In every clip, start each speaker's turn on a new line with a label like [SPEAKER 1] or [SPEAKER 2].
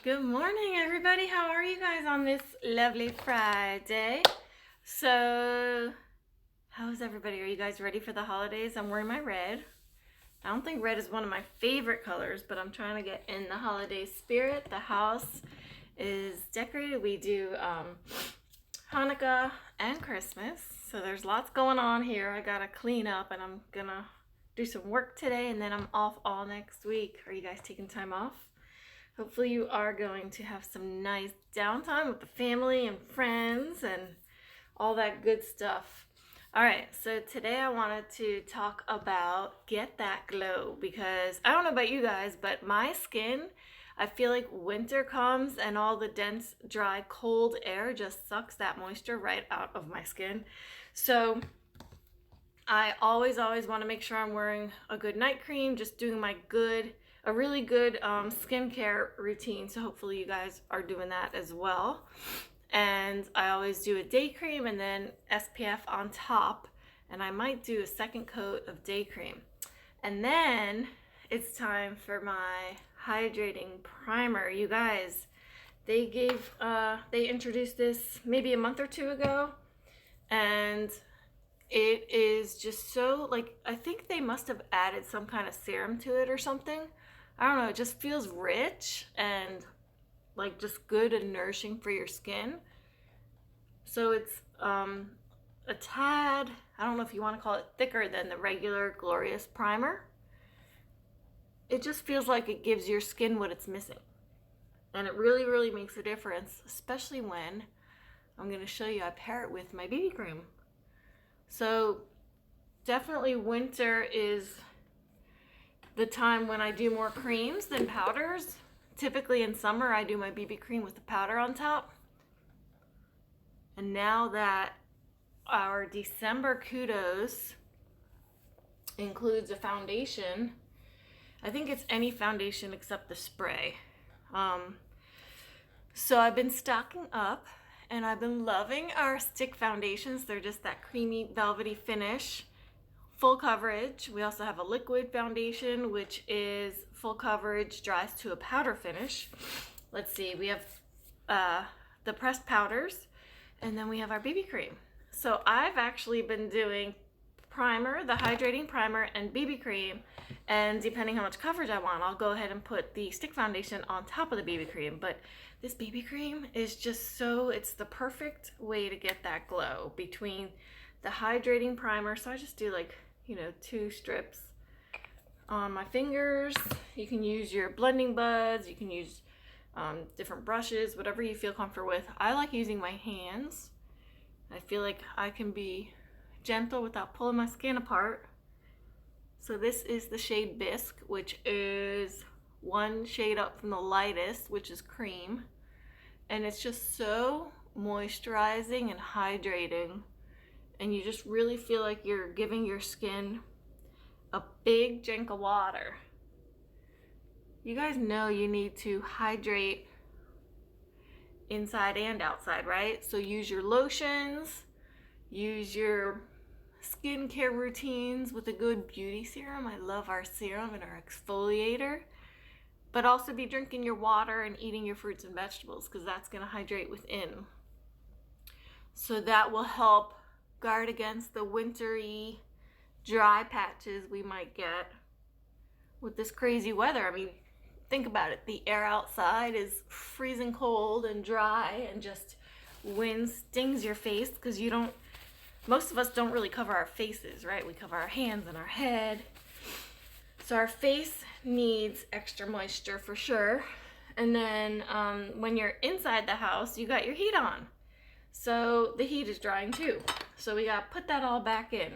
[SPEAKER 1] Good morning, everybody. How are you guys on this lovely Friday? So, how's everybody? Are you guys ready for the holidays? I'm wearing my red. I don't think red is one of my favorite colors, but I'm trying to get in the holiday spirit. The house is decorated. We do Hanukkah and Christmas, so there's lots going on here. I gotta clean up, and I'm gonna do some work today, and then I'm off all next week. Are you guys taking time off? Hopefully you are going to have some nice downtime with the family and friends and all that good stuff. All right, so today I wanted to talk about Get That Glow, because I don't know about you guys, but my skin, I feel like winter comes and all the dense, dry, cold air just sucks that moisture right out of my skin. So I always want to make sure I'm wearing a good night cream, just doing a really good skincare routine. So hopefully you guys are doing that as well. And I always do a day cream and then SPF on top. And I might do a second coat of day cream. And then it's time for my hydrating primer. You guys, they introduced this maybe a month or two ago. And it is just so, I think they must have added some kind of serum to it or something. I don't know, it just feels rich and just good and nourishing for your skin. So it's a tad, I don't know if you want to call it thicker than the regular Glorious primer. It just feels like it gives your skin what it's missing. And it really makes a difference, especially when I'm going to show you I pair it with my BB cream. So definitely winter is the time when I do more creams than powders. Typically in summer I do my BB cream with the powder on top. And now that our December kudos includes a foundation, I think it's any foundation except the spray. So I've been stocking up and I've been loving our stick foundations. They're just that creamy velvety finish. Full coverage. We also have a liquid foundation, which is full coverage, dries to a powder finish. Let's see, we have the pressed powders, and then we have our BB cream. So I've actually been doing primer, the hydrating primer, and BB cream, and depending how much coverage I want, I'll go ahead and put the stick foundation on top of the BB cream. But this BB cream is just it's the perfect way to get that glow between the hydrating primer. So I just do 2 strips on my fingers. You can use your blending buds, you can use different brushes, whatever you feel comfortable with. I like using my hands. I feel like I can be gentle without pulling my skin apart. So this is the shade Bisque, which is one shade up from the lightest, which is cream. And it's just so moisturizing and hydrating. And you just really feel like you're giving your skin a big drink of water. You guys know you need to hydrate inside and outside, right? So use your lotions, use your skincare routines with a good beauty serum. I love our serum and our exfoliator. But also be drinking your water and eating your fruits and vegetables, because that's going to hydrate within. So that will help guard against the wintry dry patches we might get with this crazy weather. I mean, think about it. The air outside is freezing cold and dry, and just wind stings your face because most of us don't really cover our faces, right? We cover our hands and our head. So our face needs extra moisture for sure. And then when you're inside the house, you got your heat on. So the heat is drying too. So we got to put that all back in.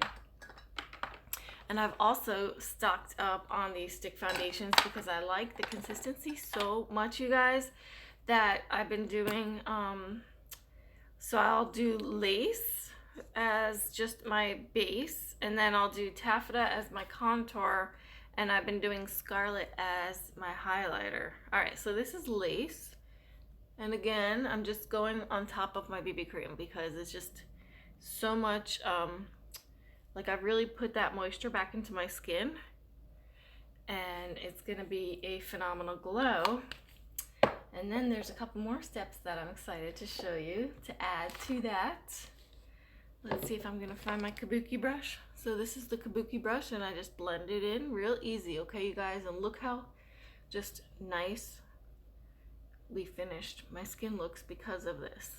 [SPEAKER 1] And I've also stocked up on these stick foundations because I like the consistency so much, you guys, that I've been doing. So I'll do lace as just my base, and then I'll do taffeta as my contour, and I've been doing scarlet as my highlighter. All right, so this is lace. And again, I'm just going on top of my BB cream because it's just so much, I've really put that moisture back into my skin, and it's gonna be a phenomenal glow. And then there's a couple more steps that I'm excited to show you to add to that. Let's see if I'm gonna find my kabuki brush. So this is the kabuki brush and I just blend it in real easy, okay you guys? And look how just nicely finished my skin looks because of this.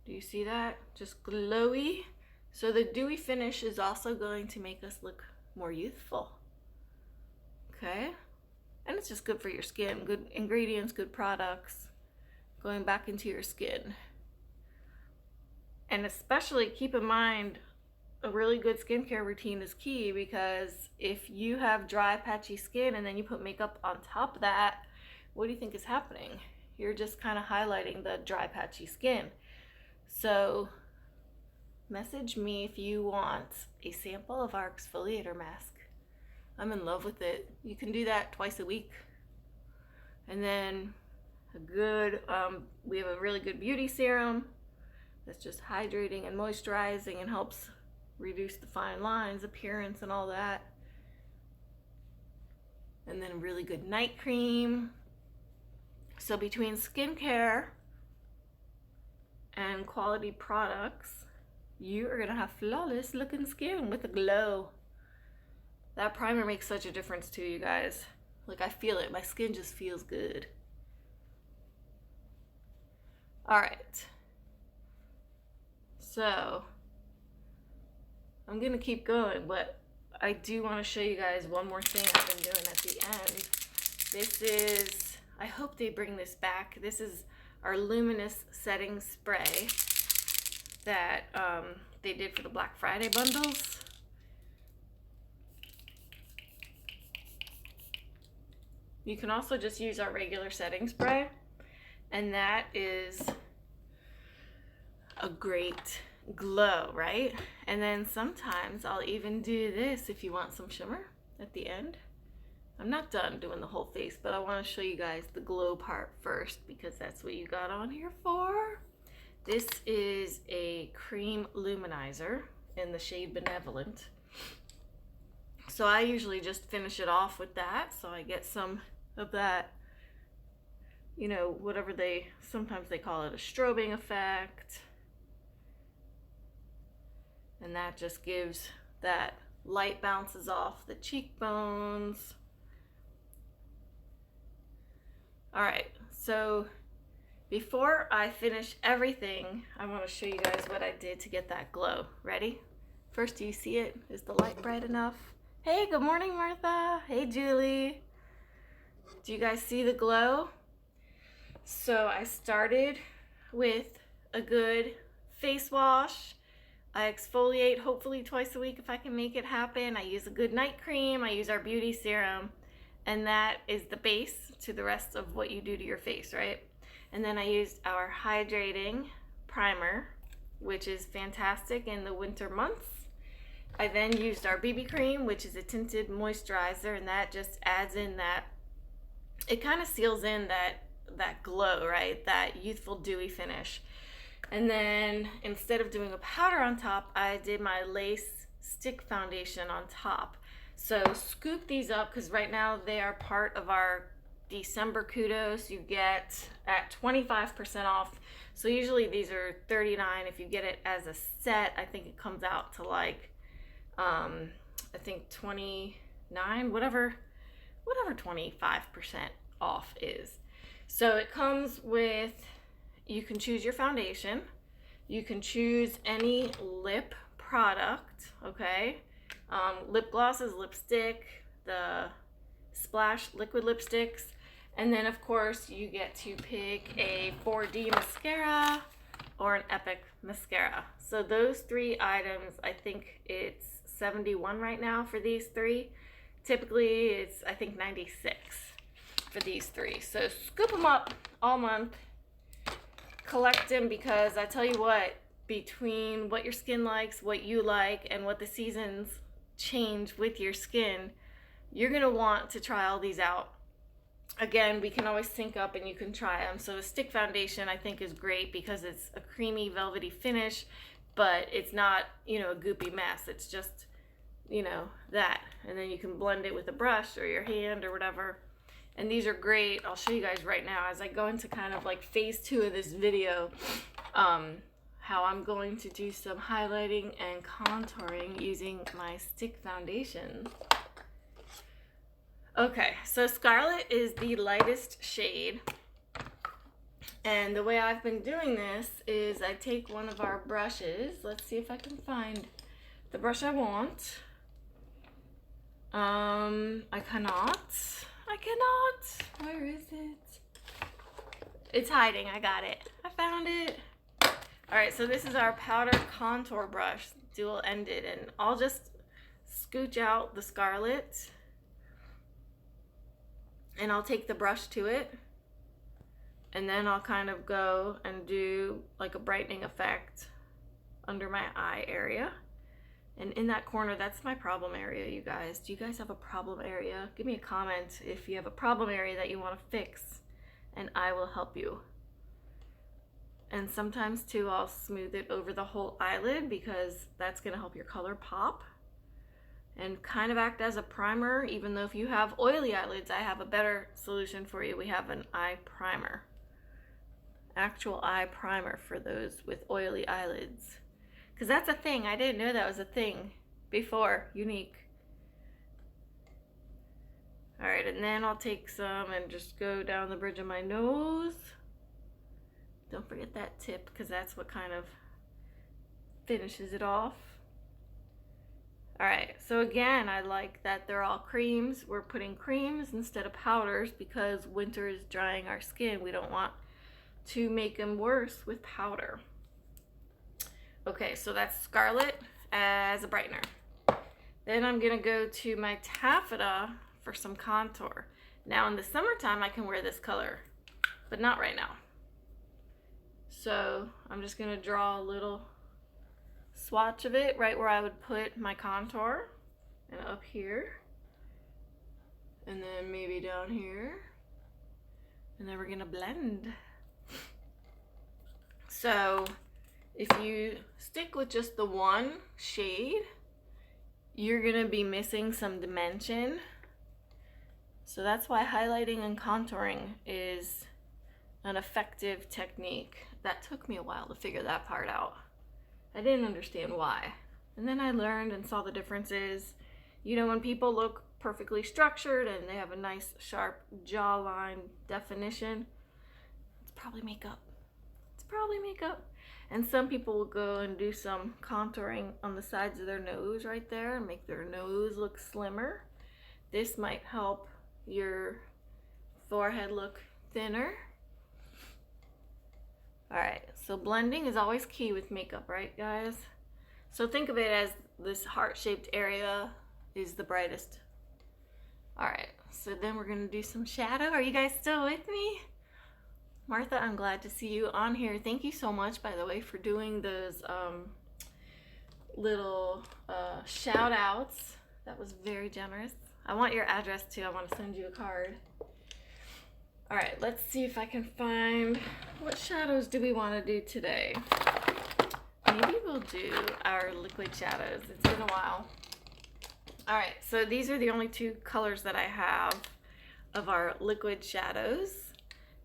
[SPEAKER 1] Do you see that? Just glowy. So the dewy finish is also going to make us look more youthful. Okay? And it's just good for your skin. Good ingredients, good products going back into your skin. And especially keep in mind, a really good skincare routine is key, because if you have dry, patchy skin and then you put makeup on top of that, what do you think is happening? You're just kind of highlighting the dry, patchy skin. So message me if you want a sample of our exfoliator mask. I'm in love with it. You can do that twice a week. And then a good, we have a really good beauty serum that's just hydrating and moisturizing and helps reduce the fine lines, appearance, and all that. And then a really good night cream. So between skincare and quality products, you are gonna have flawless looking skin with a glow. That primer makes such a difference too, you guys. Like, I feel it. My skin just feels good. All right. So I'm gonna keep going, but I do want to show you guys one more thing I've been doing at the end. This is, I hope they bring this back. This is our luminous setting spray that they did for the Black Friday bundles. You can also just use our regular setting spray, and that is a great glow, right? And then sometimes I'll even do this if you want some shimmer at the end. I'm not done doing the whole face, but I want to show you guys the glow part first, because that's what you got on here for. This is a cream luminizer in the shade Benevolent. So I usually just finish it off with that, so I get some of that, you know, whatever sometimes they call it a strobing effect. And that just gives that light, bounces off the cheekbones. All right, so before I finish everything, I want to show you guys what I did to get that glow. Ready? First, do you see it? Is the light bright enough? Hey, good morning, Martha. Hey, Julie. Do you guys see the glow? So I started with a good face wash. I exfoliate hopefully twice a week if I can make it happen. I use a good night cream. I use our beauty serum. And that is the base to the rest of what you do to your face, right? And then I used our hydrating primer, which is fantastic in the winter months. I then used our BB cream, which is a tinted moisturizer, and that just adds in that, it kind of seals in that glow, right? That youthful dewy finish. And then instead of doing a powder on top, I did my lace stick foundation on top. So scoop these up, because right now they are part of our December kudos. You get at 25% off. So usually these are $39. If you get it as a set, I think it comes out to like, I think 29, whatever 25% off is. So it comes with, you can choose your foundation, you can choose any lip product, okay? Lip glosses, lipstick, the Splash liquid lipsticks, and then of course you get to pick a 4D mascara or an Epic mascara. So those three items, I think it's $71 right now for these three. Typically it's, I think, $96 for these three. So scoop them up all month, collect them, because I tell you what, between what your skin likes, what you like, and what the seasons change with your skin, you're gonna want to try all these out. Again, we can always sync up and you can try them. So the stick foundation I think is great because it's a creamy velvety finish, but it's not, you know, a goopy mess. It's just you know, that. And then you can blend it with a brush or your hand or whatever. And these are great. I'll show you guys right now as I go into kind of like phase 2 of this video, how I'm going to do some highlighting and contouring using my stick foundation. Okay, so Scarlet is the lightest shade. And the way I've been doing this is I take one of our brushes. Let's see if I can find the brush I want. I cannot. Where is it? It's hiding. I got it. I found it. All right, so this is our powder contour brush, dual-ended, and I'll just scooch out the Scarlet, and I'll take the brush to it, and then I'll kind of go and do like a brightening effect under my eye area. And in that corner, that's my problem area, you guys. Do you guys have a problem area? Give me a comment if you have a problem area that you want to fix, and I will help you. And sometimes too, I'll smooth it over the whole eyelid because that's gonna help your color pop and kind of act as a primer. Even though if you have oily eyelids, I have a better solution for you. We have an eye primer, actual eye primer for those with oily eyelids. Because that's a thing. I didn't know that was a thing before. Unique. All right, and then I'll take some and just go down the bridge of my nose. Don't forget that tip because that's what kind of finishes it off. All right, so again, I like that they're all creams. We're putting creams instead of powders because winter is drying our skin. We don't want to make them worse with powder. Okay, so that's Scarlet as a brightener. Then I'm gonna go to my taffeta for some contour. Now in the summertime, I can wear this color, but not right now. So I'm just gonna draw a little swatch of it right where I would put my contour, and up here, and then maybe down here, and then we're gonna blend. So if you stick with just the one shade, you're gonna be missing some dimension. So that's why highlighting and contouring is an effective technique. That took me a while to figure that part out. I didn't understand why. And then I learned and saw the differences. You know, when people look perfectly structured and they have a nice sharp jawline definition, it's probably makeup. It's probably makeup. And some people will go and do some contouring on the sides of their nose right there and make their nose look slimmer. This might help your forehead look thinner. All right, so blending is always key with makeup, right guys? So think of it as this heart-shaped area is the brightest. All right, so then we're gonna do some shadow. Are you guys still with me? Martha, I'm glad to see you on here. Thank you so much, by the way, for doing those little shout outs. That was very generous. I want your address too. I want to send you a card. All right, let's see if I can find, what shadows do we want to do today? Maybe we'll do our liquid shadows. It's been a while. All right, so these are the only two colors that I have of our liquid shadows.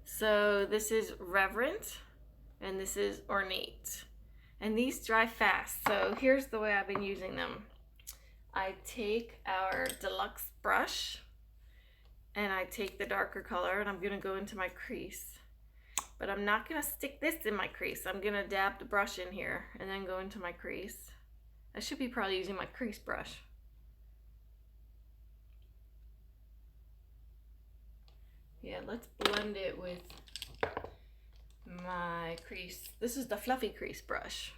[SPEAKER 1] So this is Reverent and this is Ornate. And these dry fast. So here's the way I've been using them. I take our deluxe brush and I take the darker color and I'm gonna go into my crease. But I'm not gonna stick this in my crease. I'm gonna dab the brush in here and then go into my crease. I should be probably using my crease brush. Yeah, let's blend it with my crease. This is the fluffy crease brush.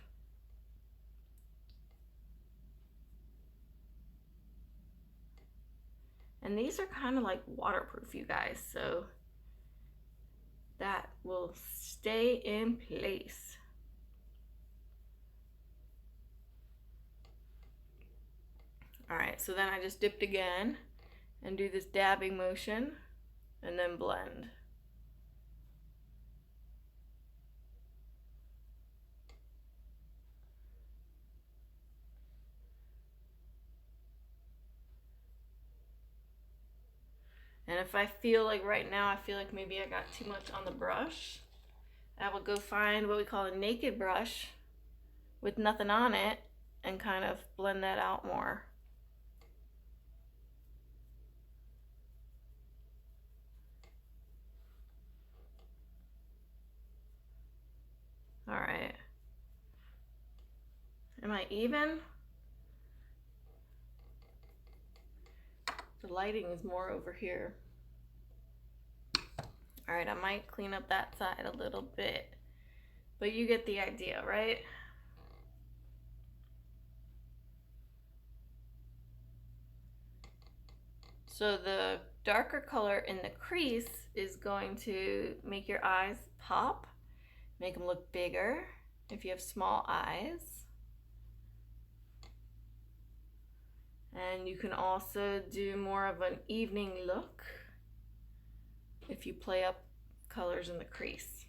[SPEAKER 1] And these are kind of like waterproof, you guys, so that will stay in place. All right, so then I just dipped again and do this dabbing motion and then blend. And if I feel like right now, I feel like maybe I got too much on the brush, I will go find what we call a naked brush with nothing on it and kind of blend that out more. All right. Am I even? The lighting is more over here. All right, I might clean up that side a little bit, but you get the idea, right? So the darker color in the crease is going to make your eyes pop, make them look bigger if you have small eyes. And you can also do more of an evening look if you play up colors in the crease.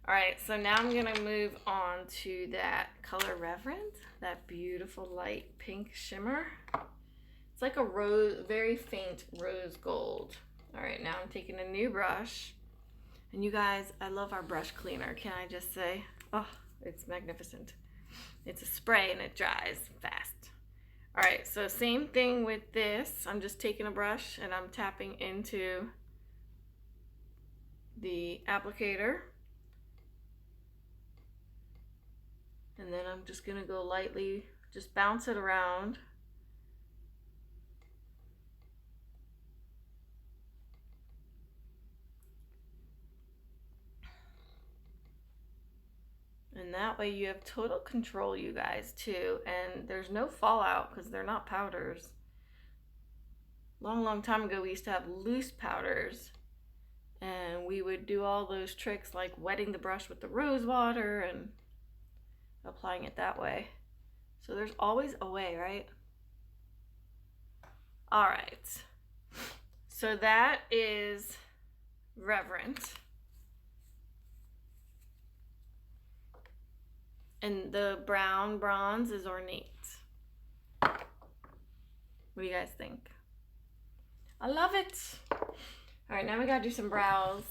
[SPEAKER 1] All right, so now I'm gonna move on to that color Reverend, that beautiful light pink shimmer. It's like a rose, very faint rose gold. All right, now I'm taking a new brush. And you guys, I love our brush cleaner, can I just say? Oh, it's magnificent. It's a spray and it dries fast. All right, so same thing with this. I'm just taking a brush and I'm tapping into the applicator. And then I'm just gonna go lightly, just bounce it around. And that way you have total control, you guys, too. And there's no fallout because they're not powders. Long time ago, we used to have loose powders. And we would do all those tricks like wetting the brush with the rose water and applying it that way. So there's always a way, right? All right. So that is Reverent. And the brown bronze is Ornate. What do you guys think? I love it. All right, now we gotta do some brows.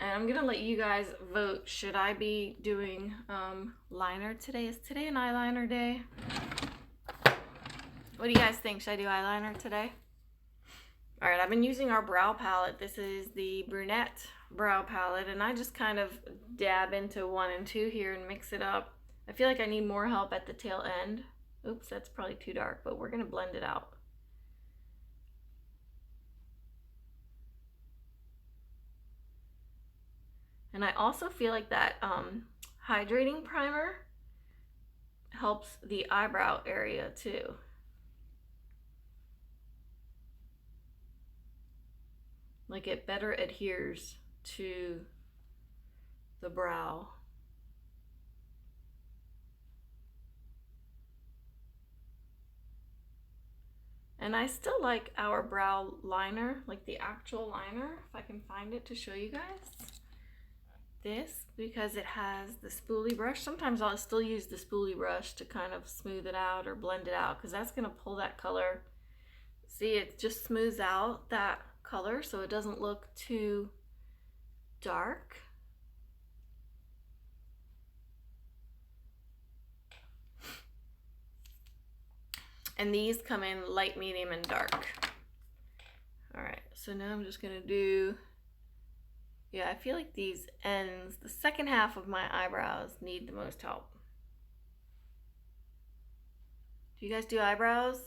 [SPEAKER 1] And I'm gonna let you guys vote. Should I be doing liner today? Is today an eyeliner day? What do you guys think? Should I do eyeliner today? All right, I've been using our brow palette. This is the brunette brow palette, and I just kind of dab into 1 and 2 here and mix it up. I feel like I need more help at the tail end. Oops, that's probably too dark, but we're gonna blend it out. And I also feel like that hydrating primer helps the eyebrow area too. Like it better adheres to the brow. And I still like our brow liner, like the actual liner, if I can find it to show you guys. This, because it has the spoolie brush. Sometimes I'll still use the spoolie brush to kind of smooth it out or blend it out, because that's gonna pull that color. See, it just smooths out that color so it doesn't look too dark. And these come in light, medium, and dark. All right, so now I'm just gonna do, yeah, I feel like these ends, the second half of my eyebrows need the most help. Do you guys do eyebrows?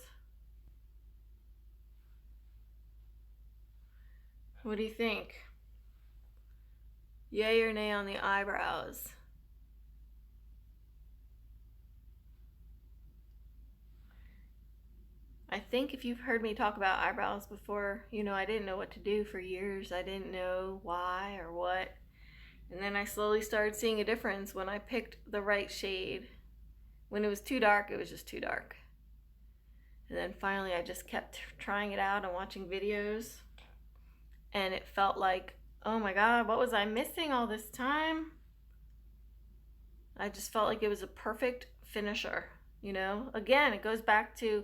[SPEAKER 1] What do you think? Yay or nay on the eyebrows? I think if you've heard me talk about eyebrows before, you know I didn't know what to do for years. I didn't know why or what. And then I slowly started seeing a difference when I picked the right shade. When it was too dark, it was just too dark. And then finally I just kept trying it out and watching videos. And it felt like, oh my God, what was I missing all this time? I just felt like it was a perfect finisher, you know? Again, it goes back to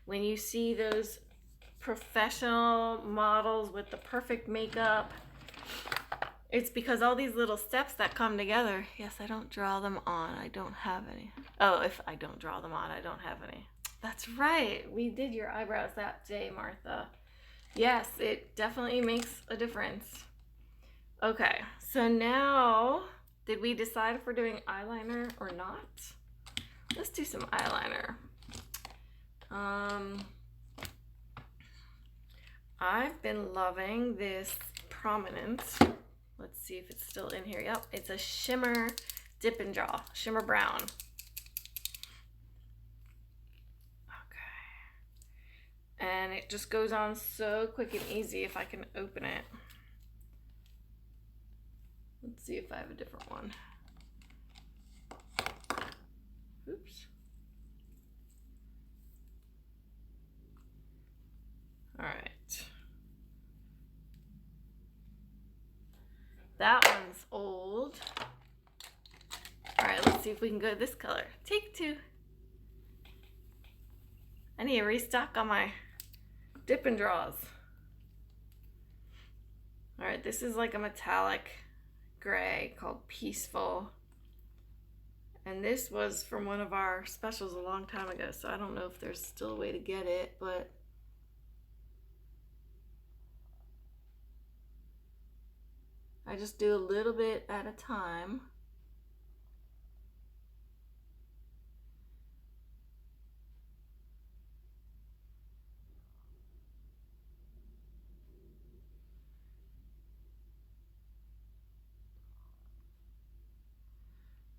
[SPEAKER 1] when you see those professional models with the perfect makeup. It's because all these little steps that come together. Yes, I don't draw them on. I don't have any. Oh, if I don't draw them on, I don't have any. That's right. We did your eyebrows that day, Martha. Yes, it definitely makes a difference. Okay, so now, did we decide if we're doing eyeliner or not? Let's do some eyeliner. I've been loving this Prominence. Let's see if it's still in here. Yep, it's a shimmer dip and draw, shimmer brown. Okay. And it just goes on so quick and easy if I can open it. Let's see if I have a different one. Oops. All right. That one's old. All right, let's see if we can go to this color. Take two. I need to restock on my dip and draws. All right, this is like a metallic gray called Peaceful. And this was from one of our specials a long time ago, so I don't know if there's still a way to get it, but I just do a little bit at a time.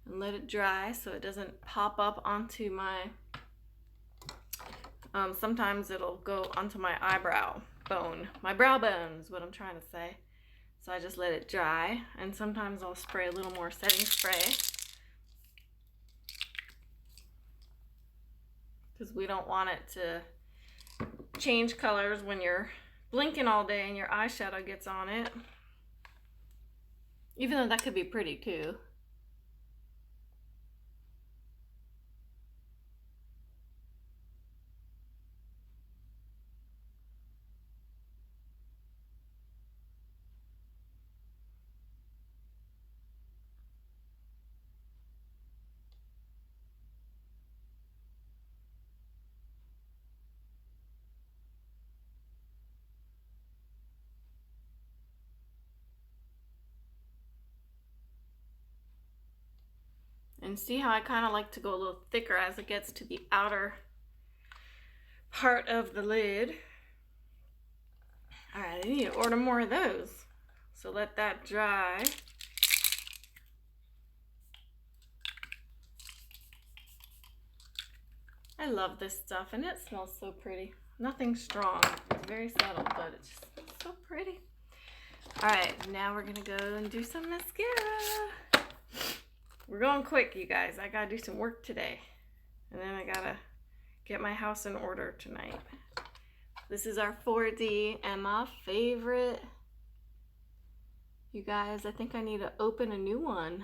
[SPEAKER 1] And let it dry so it doesn't pop up onto my, sometimes it'll go onto my eyebrow bone. My brow bone is what I'm trying to say. So I just let it dry, and sometimes I'll spray a little more setting spray because we don't want it to change colors when you're blinking all day and your eyeshadow gets on it. Even though that could be pretty too. And see how I kind of like to go a little thicker as it gets to the outer part of the lid. All right, I need to order more of those. So let that dry. I love this stuff, and it smells so pretty. Nothing strong. It's very subtle, but it's just so pretty. All right, now we're gonna go and do some mascara. We're going quick, you guys. I gotta do some work today. And then I gotta get my house in order tonight. This is our 4D and my favorite. You guys, I think I need to open a new one.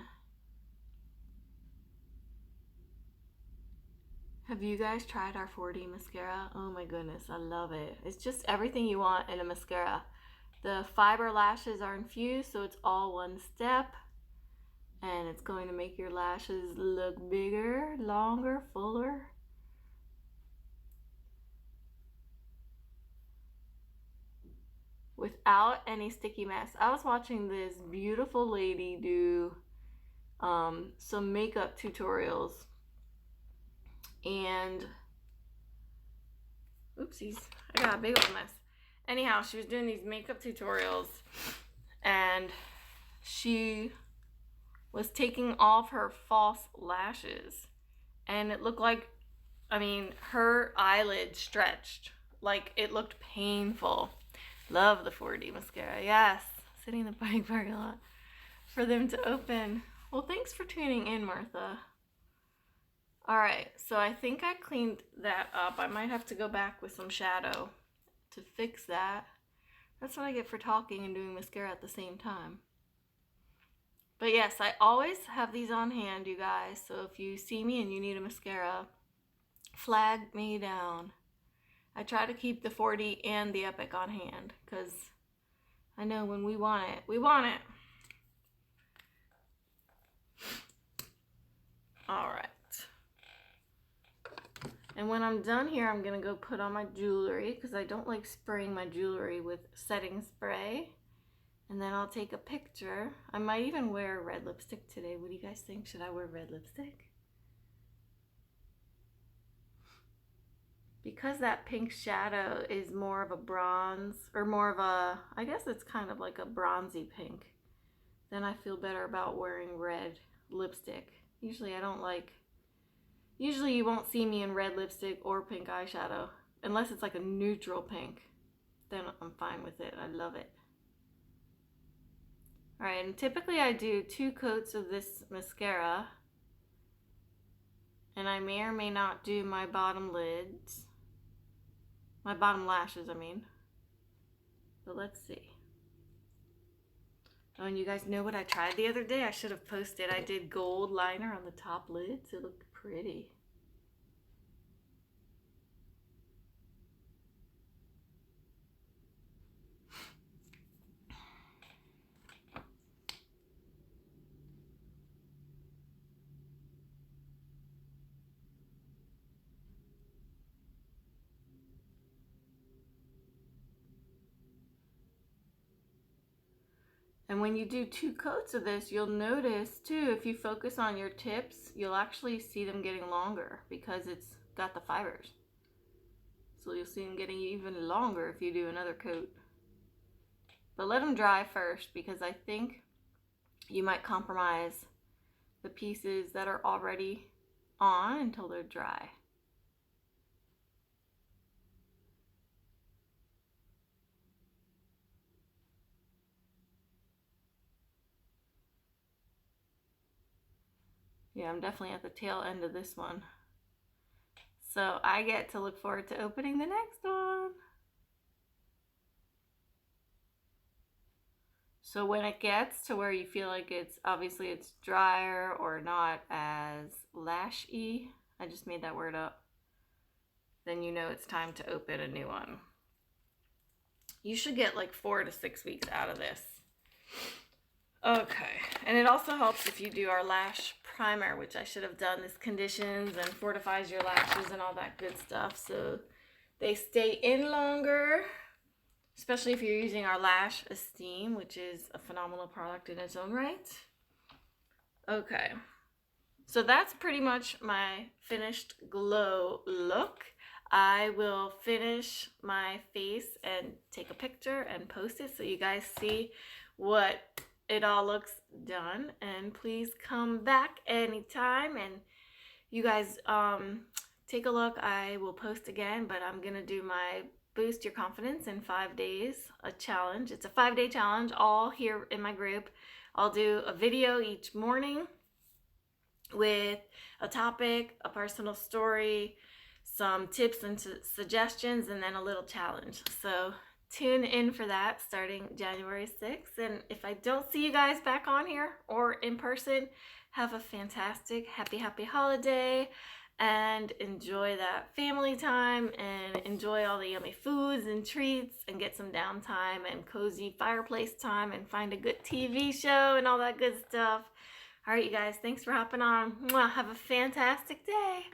[SPEAKER 1] Have you guys tried our 4D mascara? Oh my goodness, I love it. It's just everything you want in a mascara. The fiber lashes are infused, so it's all one step. And it's going to make your lashes look bigger, longer, fuller. Without any sticky mess. I was watching this beautiful lady do some makeup tutorials. And, oopsies, I got a big old mess. Anyhow, she was doing these makeup tutorials, and she was taking off her false lashes, and it looked like, I mean, her eyelid stretched. Like, it looked painful. Love the 4D mascara. Yes, sitting in the bike parking lot for them to open. Well, thanks for tuning in, Martha. All right, so I think I cleaned that up. I might have to go back with some shadow to fix that. That's what I get for talking and doing mascara at the same time. But yes, I always have these on hand, you guys. So if you see me and you need a mascara, flag me down. I try to keep the 40 and the Epic on hand because I know when we want it, we want it. All right. And when I'm done here, I'm going to go put on my jewelry because I don't like spraying my jewelry with setting spray. And then I'll take a picture. I might even wear a red lipstick today. What do you guys think? Should I wear red lipstick? Because that pink shadow is more of a bronze, or more of a, I guess it's kind of like a bronzy pink, then I feel better about wearing red lipstick. Usually you won't see me in red lipstick or pink eyeshadow, unless it's like a neutral pink. Then I'm fine with it. I love it. All right, and typically I do 2 coats of this mascara, and I may or may not do my bottom lids. My bottom lashes, I mean. But let's see. Oh, and you guys know what I tried the other day? I should have posted. I did gold liner on the top lids. It looked pretty. And when you do 2 coats of this, you'll notice too, if you focus on your tips, you'll actually see them getting longer because it's got the fibers. So you'll see them getting even longer if you do another coat. But let them dry first because I think you might compromise the pieces that are already on until they're dry. Yeah, I'm definitely at the tail end of this one. So I get to look forward to opening the next one. So when it gets to where you feel like it's drier or not as lashy, I just made that word up, then you know it's time to open a new one. You should get like 4 to 6 weeks out of this. Okay, and it also helps if you do our lash primer, which I should have done. This conditions and fortifies your lashes and all that good stuff, so they stay in longer, especially if you're using our Lash Esteem, which is a phenomenal product in its own right. Okay, so that's pretty much my finished glow look. I will finish my face and take a picture and post it so you guys see what it all looks done. And please come back anytime, and you guys take a look. I will post again, but I'm gonna do my Boost Your Confidence in 5 days, a challenge. It's a 5-day challenge, all here in my group. I'll do a video each morning with a topic, a personal story, some tips and suggestions, and then a little challenge. So tune in for that starting January 6th. And if I don't see you guys back on here or in person, have a fantastic, happy holiday, and enjoy that family time and enjoy all the yummy foods and treats and get some downtime and cozy fireplace time and find a good TV show and all that good stuff. All right, you guys, thanks for hopping on. Have a fantastic day.